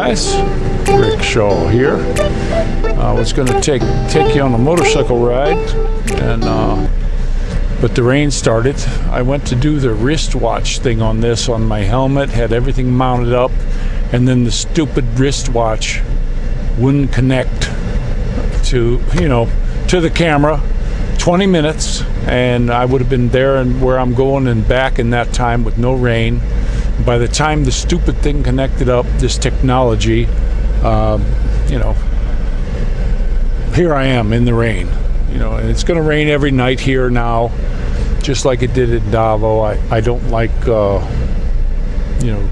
guys, Rick Shaw here. I was going to take you on a motorcycle ride, and but the rain started. I went to do the wristwatch thing on this on my helmet, had everything mounted up, and then the stupid wristwatch wouldn't connect to the camera. 20 minutes, and I would have been there and where I'm going and back in that time with no rain. By the time the stupid thing connected up, this technology, here I am in the rain. And it's going to rain every night here now, just like it did in Davao. I don't like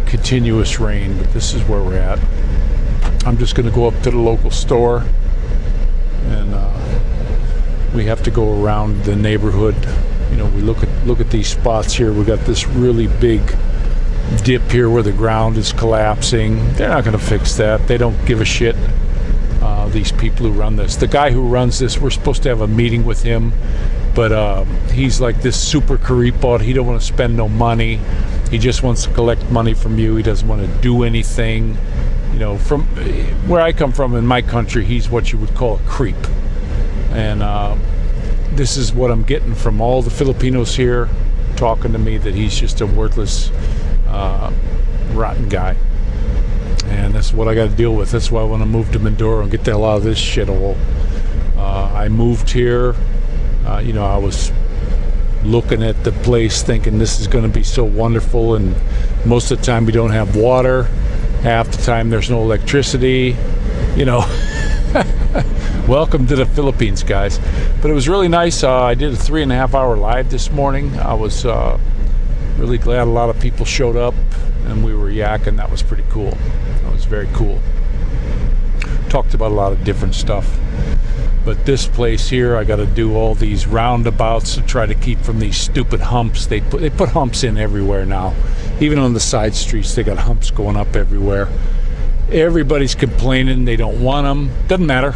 continuous rain, but this is where we're at. I'm just going to go up to the local store, and we have to go around the neighborhood. We look at these spots here. We got this really big dip here where the ground is collapsing. They're not going to fix that. They don't give a shit. These people who run this. The guy who runs this, we're supposed to have a meeting with him, but he's like this super creepbot. He don't want to spend no money. He just wants to collect money from you. He doesn't want to do anything. From where I come from in my country, he's what you would call a creep. And this is what I'm getting from all the Filipinos here talking to me, that he's just a worthless, rotten guy. And that's what I got to deal with. That's why I want to move to Mindoro and get the hell out of this shithole. I moved here. I was looking at the place thinking this is going to be so wonderful, and most of the time we don't have water. Half the time there's no electricity. Welcome to the Philippines, guys. But it was really nice. I did a 3.5 hour live this morning. I was really glad a lot of people showed up, and we were yakking. That was pretty cool. That was very cool. Talked about a lot of different stuff. But this place here, I got to do all these roundabouts to try to keep from these stupid humps. They put humps in everywhere now. Even on the side streets, they got humps going up everywhere. Everybody's complaining they don't want them. Doesn't matter.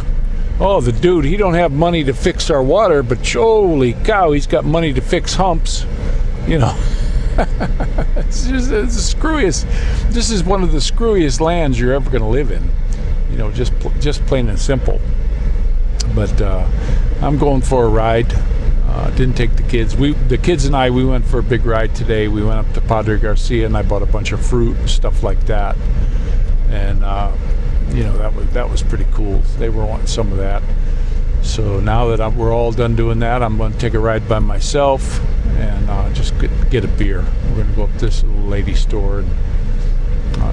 Oh, the dude, he don't have money to fix our water, but holy cow, he's got money to fix humps. It's the screwiest. This is one of the screwiest lands you're ever going to live in. Just plain and simple. But I'm going for a ride. Didn't take the kids. The kids and I, we went for a big ride today. We went up to Padre Garcia, and I bought a bunch of fruit and stuff like that. And that was pretty cool. They were wanting some of that. So now that we're all done doing that, I'm going to take a ride by myself and just get a beer. We're going to go up to this little lady store, and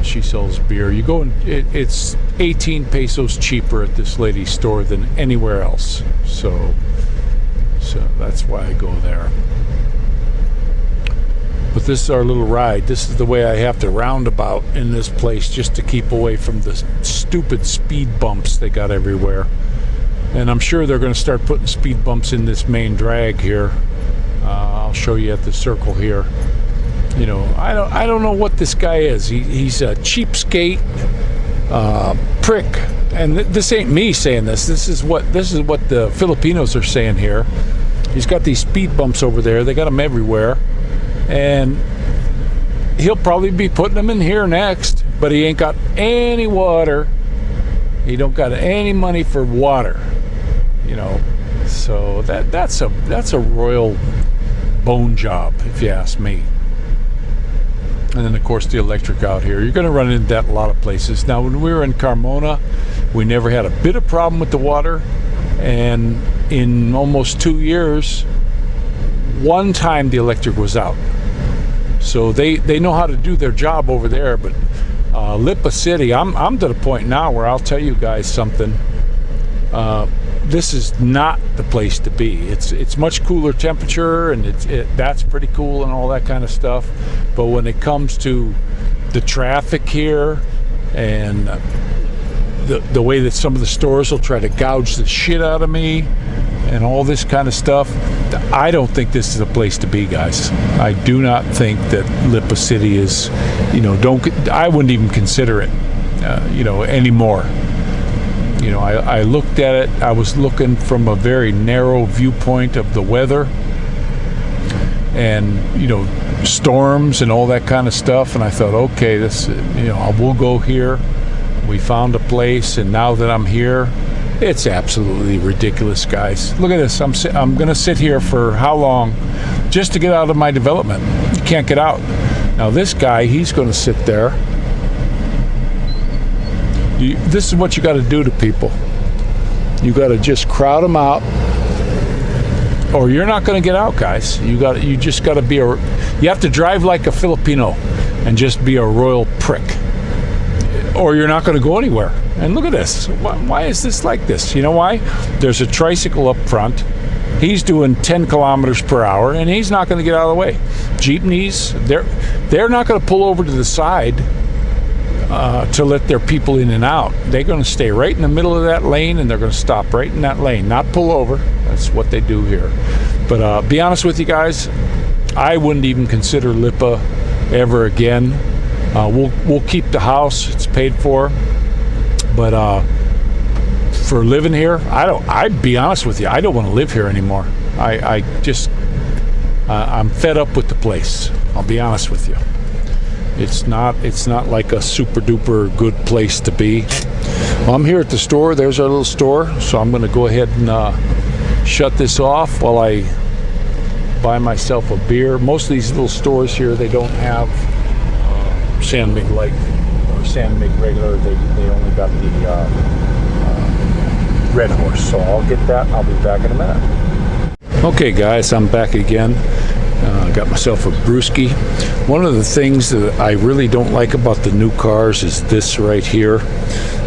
she sells beer. You go and it's 18 pesos cheaper at this lady's store than anywhere else. So that's why I go there. But this is our little ride. This is the way I have to roundabout in this place just to keep away from the stupid speed bumps they got everywhere. And I'm sure they're going to start putting speed bumps in this main drag here. I'll show you at the circle here. I don't know what this guy is. He's a cheapskate prick. And this ain't me saying this. This is what the Filipinos are saying here. He's got these speed bumps over there. They got them everywhere. And he'll probably be putting them in here next, but he ain't got any water. He don't got any money for water, so that's a royal bone job, if you ask me. And then of course the electric out here, you're going to run into that a lot of places. Now when we were in Carmona, we never had a bit of problem with the water, and in almost 2 years, one time the electric was out. So they know how to do their job over there. But Lipa City, I'm to the point now where I'll tell you guys something. This is not the place to be. It's much cooler temperature, and that's pretty cool and all that kind of stuff. But when it comes to the traffic here and the way that some of the stores will try to gouge the shit out of me and all this kind of stuff, I don't think this is a place to be, guys. I do not think that Lipa City is, I wouldn't even consider it, anymore. I looked at it. I was looking from a very narrow viewpoint of the weather and, storms and all that kind of stuff. And I thought, okay, this, we'll go here. We found a place, and now that I'm here, it's absolutely ridiculous, guys. Look at this. I'm going to sit here for how long just to get out of my development. You can't get out. Now this guy, he's going to sit there. This is what you got to do to people. You got to just crowd them out, or you're not going to get out, guys. You just got to be you have to drive like a Filipino and just be a royal prick, or you're not going to go anywhere. And look at this. Why is this like this? You know why? There's a tricycle up front. He's doing 10 kilometers per hour, and he's not going to get out of the way. Jeepneys, they're not going to pull over to the side to let their people in and out. They're going to stay right in the middle of that lane, and they're going to stop right in that lane, not pull over. That's what they do here. But be honest with you guys, I wouldn't even consider Lipa ever again. We'll keep the house; it's paid for. But for living here, I'd be honest with you, I don't want to live here anymore. I'm fed up with the place. I'll be honest with you. It's not like a super duper good place to be. Well, I'm here at the store. There's our little store. So I'm going to go ahead and shut this off while I buy myself a beer. Most of these little stores here, they don't have San Mig Light or San Mig regular. They only got the Red Horse. So I'll get that and I'll be back in a minute. Okay guys, I'm back again. Got myself a brewski. One of the things that I really don't like about the new cars is this right here.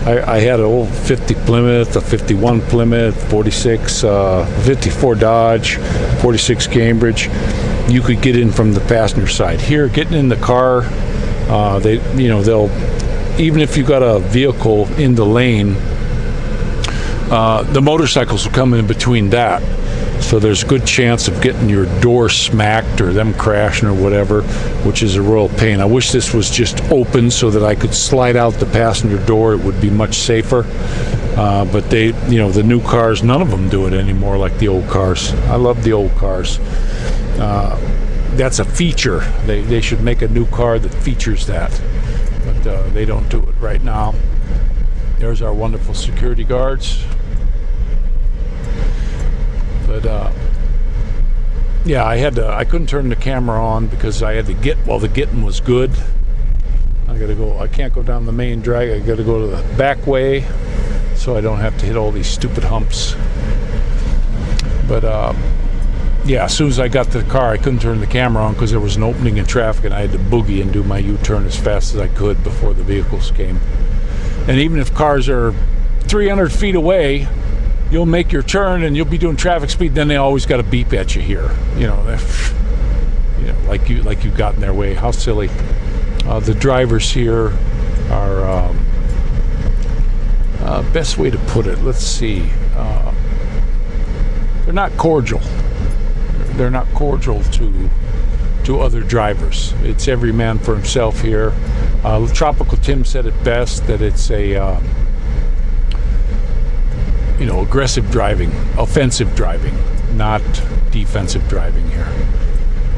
I had an old 50 Plymouth, a 51 Plymouth, 46, 54 Dodge, 46 Cambridge. You could get in from the passenger side. Here, getting in the car, they'll, even if you got a vehicle in the lane, the motorcycles will come in between that. So there's a good chance of getting your door smacked or them crashing or whatever, which is a real pain. I wish this was just open so that I could slide out the passenger door. It would be much safer. But the new cars, none of them do it anymore like the old cars. I love the old cars. That's a feature. They should make a new car that features that. But they don't do it right now. There's our wonderful security guards. But yeah, I couldn't turn the camera on because I had to get while the getting was good. I can't go down the main drag. I gotta go to the back way so I don't have to hit all these stupid humps. But yeah, as soon as I got to the car, I couldn't turn the camera on because there was an opening in traffic, and I had to boogie and do my U-turn as fast as I could before the vehicles came. And even if cars are 300 feet away, you'll make your turn and you'll be doing traffic speed, then they always got to beep at you here. Like you got in their way. How silly. The drivers here are, best way to put it, let's see. They're not cordial. They're not cordial to other drivers. It's every man for himself here. Tropical Tim said it best, that it's a aggressive driving, offensive driving, not defensive driving here.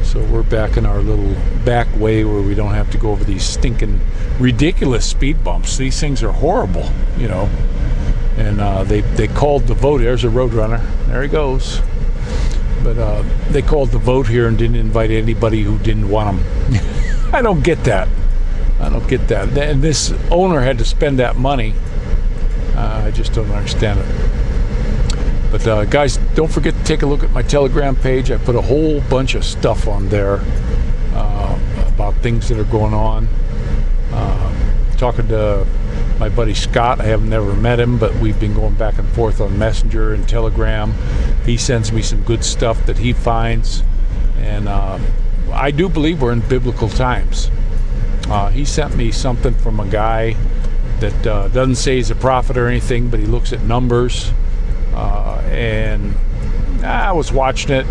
So we're back in our little back way where we don't have to go over these stinking, ridiculous speed bumps. These things are horrible, And they called the vote. There's a Roadrunner. There he goes. But they called the vote here and didn't invite anybody who didn't want them. I don't get that. And this owner had to spend that money. I just don't understand it. But guys, don't forget to take a look at my Telegram page. I put a whole bunch of stuff on there about things that are going on. Talking to my buddy Scott. I have never met him, but we've been going back and forth on Messenger and Telegram. He sends me some good stuff that he finds. And I do believe we're in biblical times. He sent me something from a guy that doesn't say he's a prophet or anything, but he looks at numbers. And I was watching it.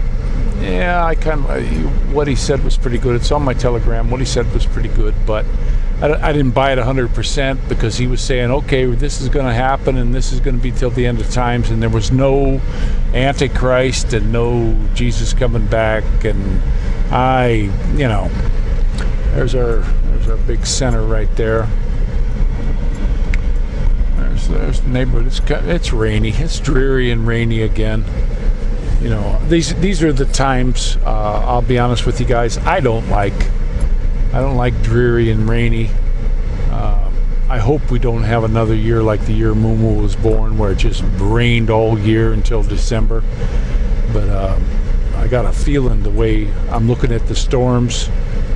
Yeah, what he said was pretty good. It's on my Telegram. What he said was pretty good, but I didn't buy it 100% because he was saying, okay, this is going to happen and this is going to be till the end of times, and there was no Antichrist and no Jesus coming back. And there's our big center right there. there's the neighborhood. It's rainy. It's dreary and rainy again. You know, these are the times. I'll be honest with you guys. I don't like dreary and rainy. I hope we don't have another year like the year Mumu was born, where it just rained all year until December. But I got a feeling the way I'm looking at the storms.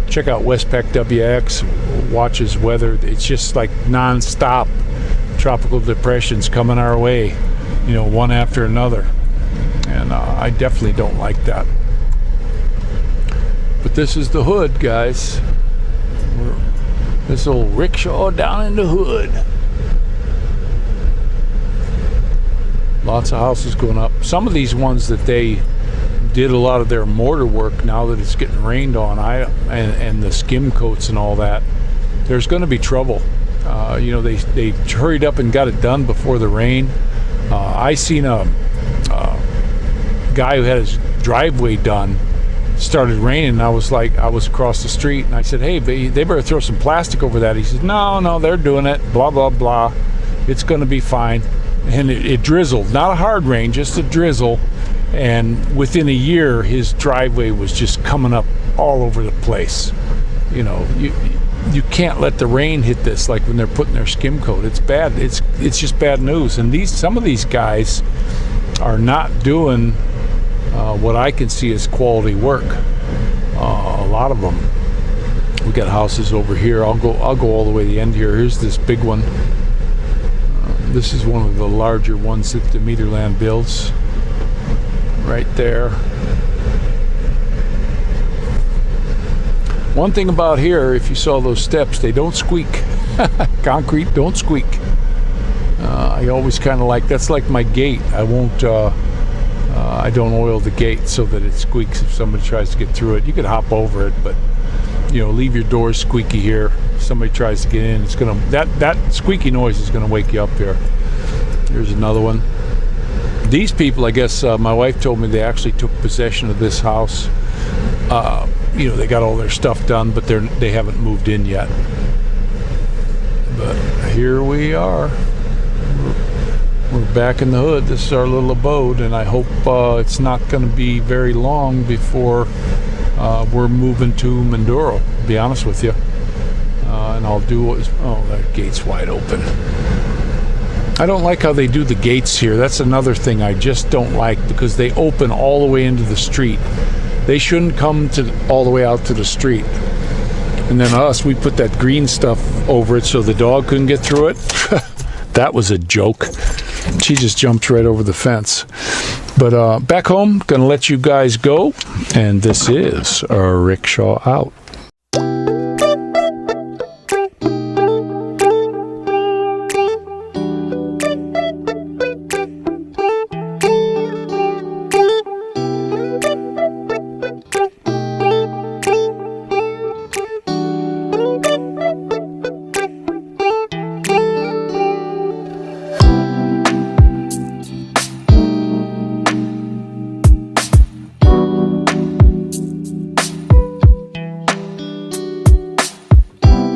Check out Westpac WX, watches weather. It's just like non-stop tropical depressions coming our way, you know, one after another. And I definitely don't like that. But this is the hood, guys. This old rickshaw down in the hood. Lots of houses going up. Some of these ones that they did a lot of their mortar work, now that it's getting rained on, and the skim coats and all that, there's going to be trouble. You know, they hurried up and got it done before the rain. I seen a guy who had his driveway done. Started raining, and I was across the street, and I said, hey, they better throw some plastic over that. He said, no, they're doing it, blah blah blah, it's going to be fine. And it drizzled, not a hard rain, just a drizzle, and within a year his driveway was just coming up all over the place. You know, you can't let the rain hit this, like when they're putting their skim coat. It's bad. It's just bad news. And some of these guys are not doing what I can see as quality work. A lot of them. We got houses over here. I'll go all the way to the end here. Here's this big one. This is one of the larger ones that the Meterland builds. Right there. One thing about here, if you saw those steps, they don't squeak. Concrete don't squeak. I always kind of that's like my gate. I don't oil the gate so that it squeaks if somebody tries to get through it. You could hop over it, but you know, leave your doors squeaky here. If somebody tries to get in, it's gonna that squeaky noise is gonna wake you up here. Here's another one. These people, I guess, my wife told me they actually took possession of this house. You know, they got all their stuff done, but they haven't moved in yet. But here we are. We're back in the hood. This is our little abode, and I hope it's not going to be very long before we're moving to Mindoro, to be honest with you. And I'll do that gate's wide open. I don't like how they do the gates here. That's another thing I just don't like, because they open all the way into the street. They shouldn't come all the way out to the street. And then we put that green stuff over it so the dog couldn't get through it. That was a joke. She just jumped right over the fence. But back home, gonna let you guys go. And this is Rickshaw Out.